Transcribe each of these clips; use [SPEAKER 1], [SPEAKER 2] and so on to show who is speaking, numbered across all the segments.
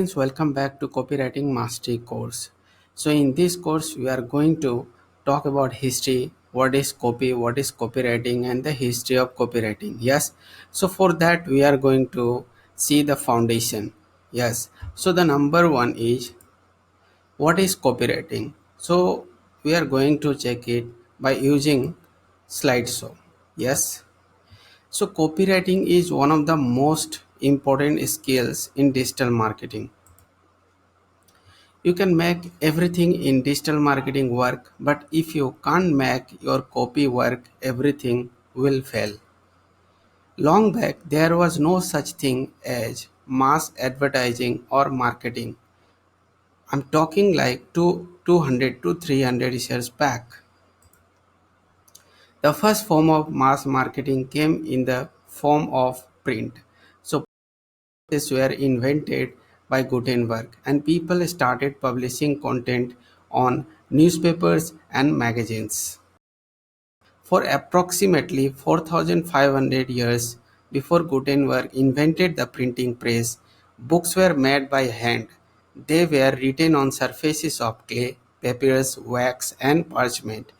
[SPEAKER 1] Friends, welcome back to Copywriting Mastery course. So in this course we are going to talk about history, what is copy, what is copywriting and the history of copywriting. Yes. So for that we are going to see the foundation. Yes. So the number one is what is copywriting. So we are going to check it by using slideshow. Yes. So copywriting is one of the most important skills in digital marketing. You can make everything in digital marketing work, but if you can't make your copy work, everything will fail. Long back, there was no such thing as mass advertising or marketing. I'm talking like 200 to 300 years back. The first form of mass marketing came in the form of print. So these were invented by Gutenberg, and people started publishing content on newspapers and magazines. For approximately 4,500 years before Gutenberg invented the printing press, books were made by hand. They were written on surfaces of clay, papyrus, wax, and parchment.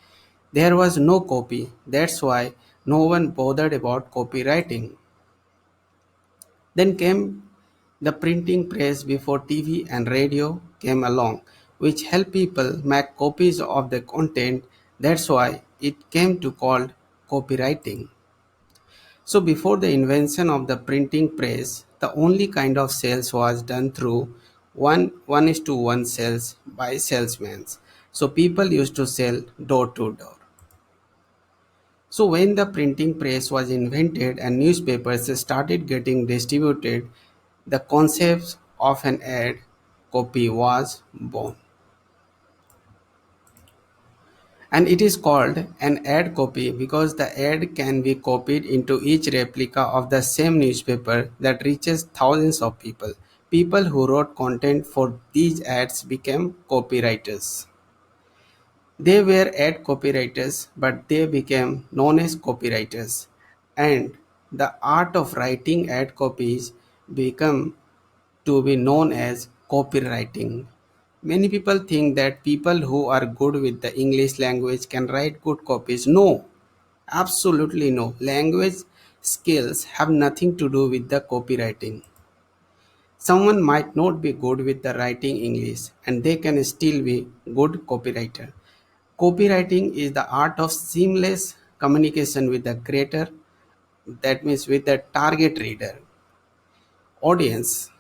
[SPEAKER 1] There was no copy. That's why no one bothered about copywriting. Then came the printing press before TV and radio came along, which helped people make copies of the content. That's why it came to called copywriting. So before the invention of the printing press, the only kind of sales was done through one is to one sales by salesmen. So people used to sell door to door. So when the printing press was invented and newspapers started getting distributed, the concept of an ad copy was born. And it is called an ad copy because the ad can be copied into each replica of the same newspaper that reaches thousands of people. People who wrote content for these ads became copywriters. They were ad copywriters, but they became known as copywriters. And the art of writing ad copies became to be known as copywriting. Many people think that people who are good with the English language can write good copies. No, absolutely no. Language skills have nothing to do with the copywriting. Someone might not be good with the writing English and they can still be good copywriter. Copywriting is the art of seamless communication with the creator, that means with the target reader, audience.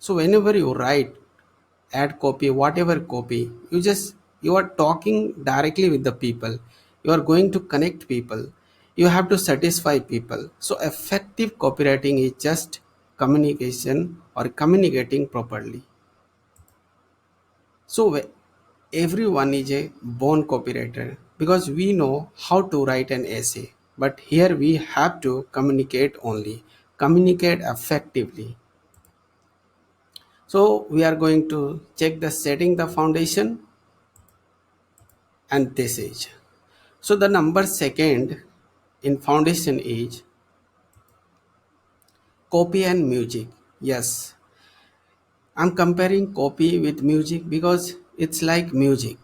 [SPEAKER 1] So whenever you write ad copy, whatever copy, you are talking directly with the people. You are going to connect people. You have to satisfy people. So effective copywriting is just communication or communicating properly. So everyone is a born copywriter because we know how to write an essay. But here we have to communicate only, communicate effectively. So we are going to check the setting the foundation and this is. So the number second in foundation is copy and music. Yes, I'm comparing copy with music because it's like music.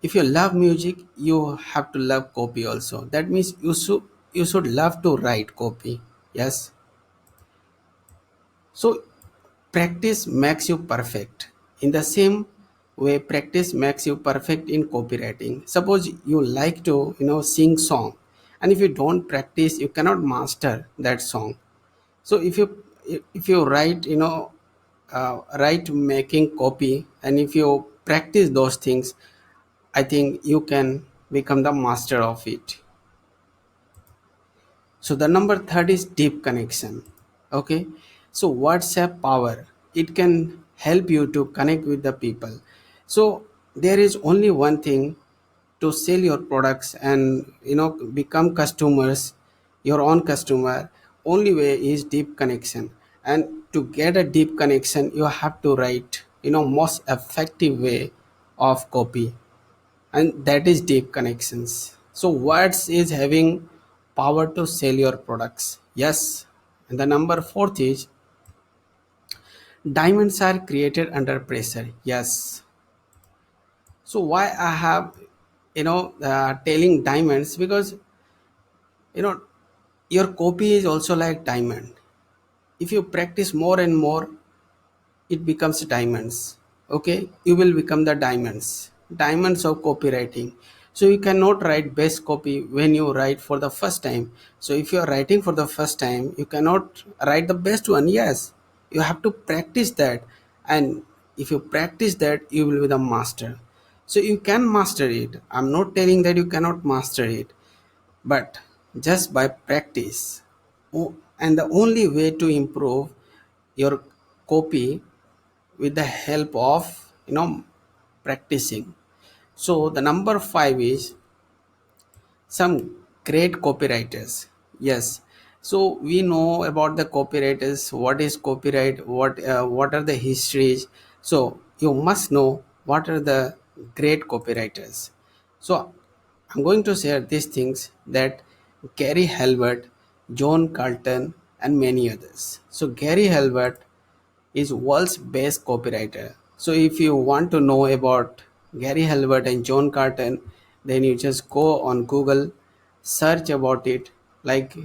[SPEAKER 1] If you love music, you have to love copy also. That means you should love to write copy. Yes. So practice makes you perfect. In the same way, practice makes you perfect in copywriting. Suppose you like to, sing song, and if you don't practice, you cannot master that song. So if you write, write making copy, and if you practice those things, I think you can become the master of it. So the number third is deep connection. Okay. So WhatsApp power. It can help you to connect with the people. So there is only one thing to sell your products and become customers, your own customer. Only way is deep connection. And to get a deep connection, you have to write, most effective way of copy, and that is deep connections. So words is having power to sell your products. Yes. And the number fourth is Diamonds are created under pressure. Yes. So why I have, telling diamonds, because you know your copy is also like diamond. If you practice more and more, it becomes diamonds. Okay, you will become the diamonds of copywriting. So you cannot write best copy when you write for the first time. So if you are writing for the first time, you cannot write the best one. Yes, you have to practice that. And if you practice that, you will be the master. So you can master it. I'm not telling that you cannot master it, but just by practice. And the only way to improve your copy with the help of practicing. So the number 5 is some great copywriters. Yes, so we know about the copywriters, what is copyright, what are the histories. So you must know what are the great copywriters. So I'm going to share these things, that Gary Halbert, John Carlton, and many others. So Gary Halbert is world's best copywriter. So if you want to know about Gary Halbert and John Carton, then you just go on Google, search about it, like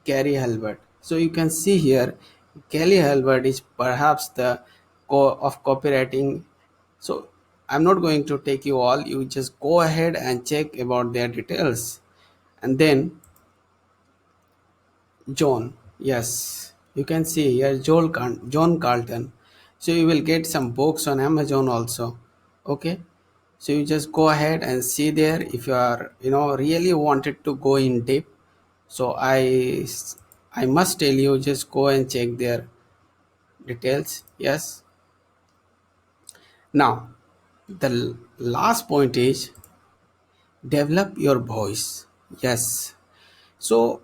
[SPEAKER 1] Gary Halbert. So you can see here, Gary Halbert is perhaps the core of copywriting. So I'm not going to take you all. You just go ahead and check about their details. And then John, yes, you can see here John Carlton. So you will get some books on Amazon also. Okay, so you just go ahead and see there if you are really wanted to go in deep. So I must tell you, just go and check their details. Yes. Now the last point is develop your voice. Yes. So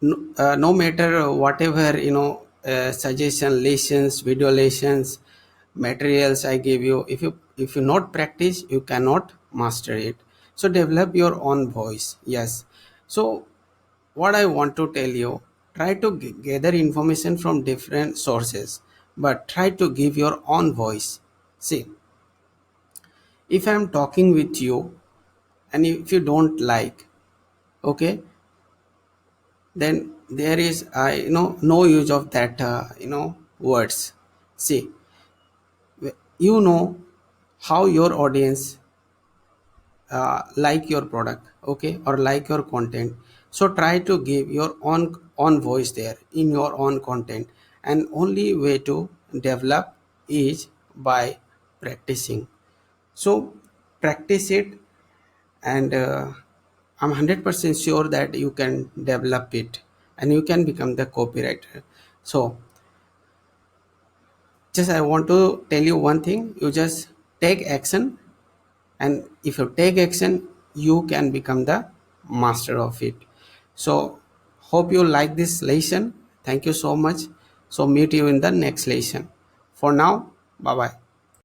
[SPEAKER 1] no matter whatever suggestion lessons, video lessons, materials I give you, if you not practice, you cannot master it. So develop your own voice. Yes. So what I want to tell you, try to gather information from different sources, but try to give your own voice. See, if I'm talking with you and if you don't like, okay, then there is no use of that words. See, you know how your audience like your product, okay, or like your content. So try to give your own voice there in your own content. And only way to develop is by practicing. So practice it, and I'm 100% sure that you can develop it and you can become the copywriter. So just I want to tell you one thing, you just take action, and if you take action, you can become the master of it. So hope you like this lesson. Thank you so much. So meet you in the next lesson. For now, bye bye.